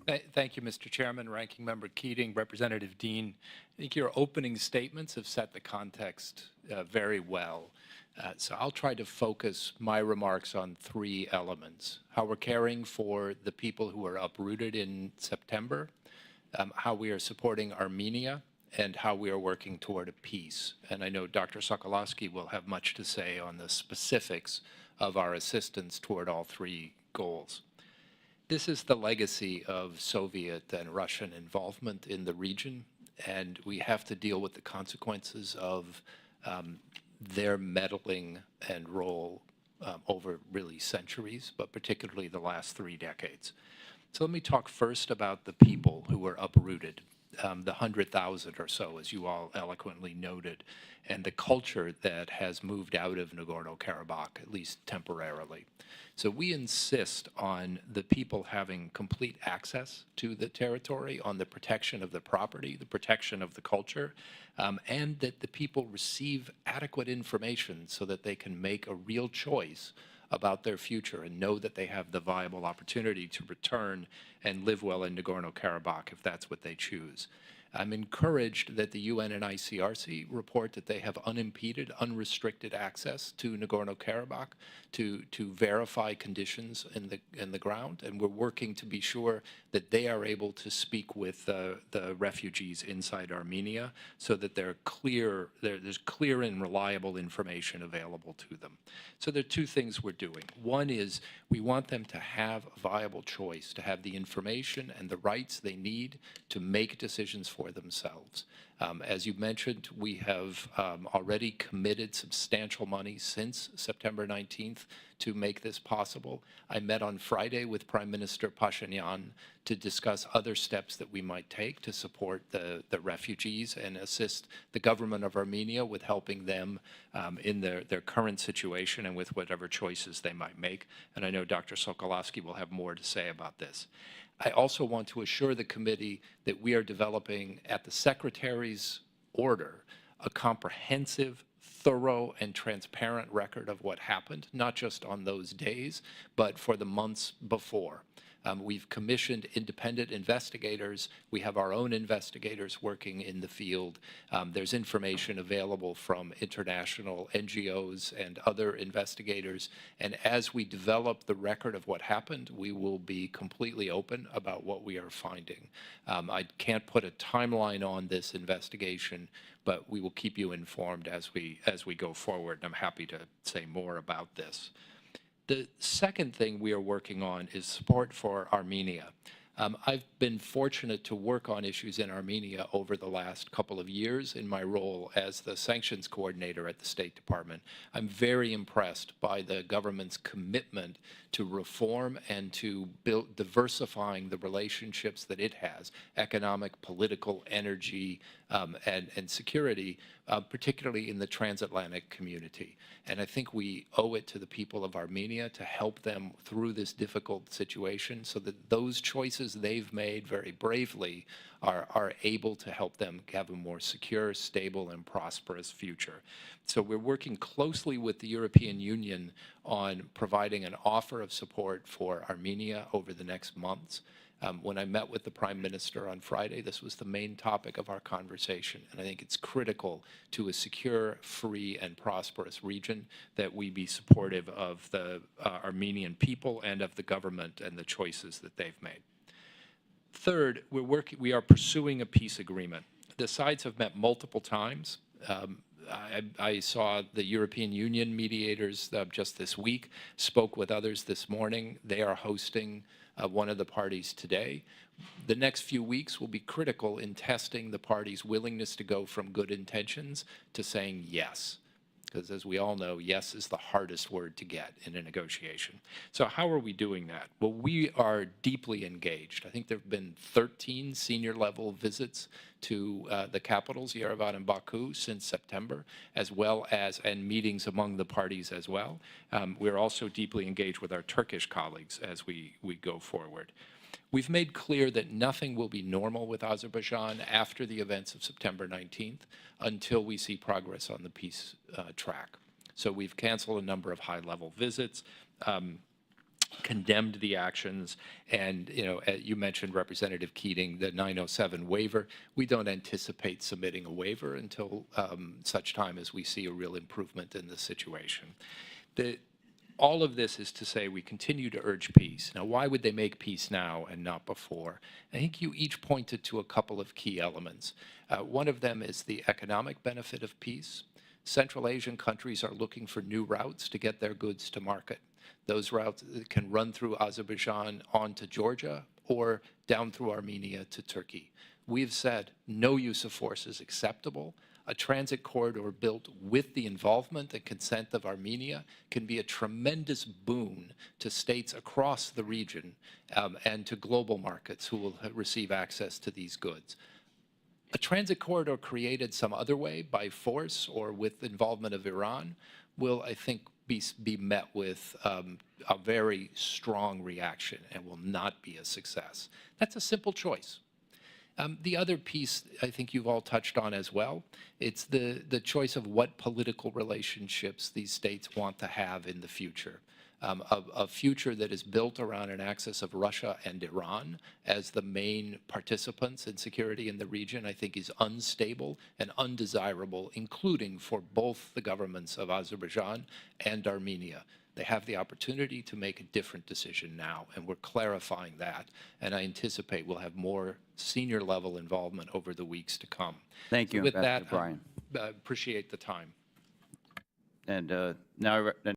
Thank you, Mr. Chairman, Ranking Member Keating, Representative Dean. I think your opening statements have set the context very well. So I'll try to focus my remarks on three elements: how we're caring for the people who were uprooted in September, how we are supporting Armenia, and how we are working toward a peace. And I know Dr. Sokolowski will have much to say on the specifics of our assistance toward all three goals. This is the legacy of Soviet and Russian involvement in the region, and we have to deal with the consequences of their meddling and role over really centuries, but particularly the last 3 decades. So let me talk first about the people who were uprooted, the 100,000 or so, as you all eloquently noted, and the culture that has moved out of Nagorno-Karabakh, at least temporarily. So we insist on the people having complete access to the territory, on the protection of the property, the protection of the culture, and that the people receive adequate information so that they can make a real choice about their future and know that they have the viable opportunity to return and live well in Nagorno-Karabakh if that's what they choose. I'm encouraged that the UN and ICRC report that they have unimpeded, unrestricted access to Nagorno-Karabakh to verify conditions in the ground, and we're working to be sure that they are able to speak with the refugees inside Armenia so that there's clear and reliable information available to them. So there are two things we're doing. One is we want them to have a viable choice, to have the information and the rights they need to make decisions for themselves. As you mentioned, we have already committed substantial money since September 19th to make this possible. I met on Friday with Prime Minister Pashinyan to discuss other steps that we might take to support the refugees and assist the government of Armenia with helping them in their current situation and with whatever choices they might make. And I know Dr. Sokolowski will have more to say about this. I also want to assure the committee that we are developing, at the Secretary's order, a comprehensive, thorough, and transparent record of what happened, not just on those days, but for the months before. We've commissioned independent investigators. We have our own investigators working in the field. There's information available from international NGOs and other investigators. And as we develop the record of what happened, we will be completely open about what we are finding. I can't put a timeline on this investigation, but we will keep you informed as we go forward. And I'm happy to say more about this. The second thing we are working on is support for Armenia. I've been fortunate to work on issues in Armenia over the last couple of years in my role as the sanctions coordinator at the State Department. I'm very impressed by the government's commitment to reform and to diversifying the relationships that it has, economic, political, energy, and security, particularly in the transatlantic community. And I think we owe it to the people of Armenia to help them through this difficult situation so that those choices they've made very bravely are able to help them have a more secure, stable, and prosperous future. So we're working closely with the European Union on providing an offer of support for Armenia over the next months. When I met with the Prime Minister on Friday, this was the main topic of our conversation, and I think it's critical to a secure, free, and prosperous region that we be supportive of the Armenian people and of the government and the choices that they've made. Third, we are pursuing a peace agreement. The sides have met multiple times. I saw the European Union mediators just this week, spoke with others this morning. They are hosting one of the parties today. The next few weeks will be critical in testing the parties' willingness to go from good intentions to saying yes. Because as we all know, yes is the hardest word to get in a negotiation. So how are we doing that? Well, we are deeply engaged. I think there have been 13 senior-level visits to the capitals, Yerevan and Baku, since September, as well as, and meetings among the parties as well. We're also deeply engaged with our Turkish colleagues as we go forward. We've made clear that nothing will be normal with Azerbaijan after the events of September 19th until we see progress on the peace track. So we've canceled a number of high-level visits. condemned the actions, and you mentioned Representative Keating, the 907 waiver. We don't anticipate submitting a waiver until such time as we see a real improvement in the situation. All of this is to say we continue to urge peace. Now, why would they make peace now and not before? I think you each pointed to a couple of key elements. One of them is the economic benefit of peace. Central Asian countries are looking for new routes to get their goods to market. Those routes can run through Azerbaijan on to Georgia or down through Armenia to Turkey. We've said no use of force is acceptable. A transit corridor built with the involvement and consent of Armenia can be a tremendous boon to states across the region and to global markets who will receive access to these goods. A transit corridor created some other way by force or with involvement of Iran will, I think, be met with a very strong reaction and will not be a success. That's a simple choice. The other piece I think you've all touched on as well, it's the choice of what political relationships these states want to have in the future. A future that is built around an axis of Russia and Iran as the main participants in security in the region, I think is unstable and undesirable, including for both the governments of Azerbaijan and Armenia. They have the opportunity to make a different decision now, and we're clarifying that. And I anticipate we'll have more senior level involvement over the weeks to come. Thank you, With Ambassador that, O'Brien. I appreciate the time. And now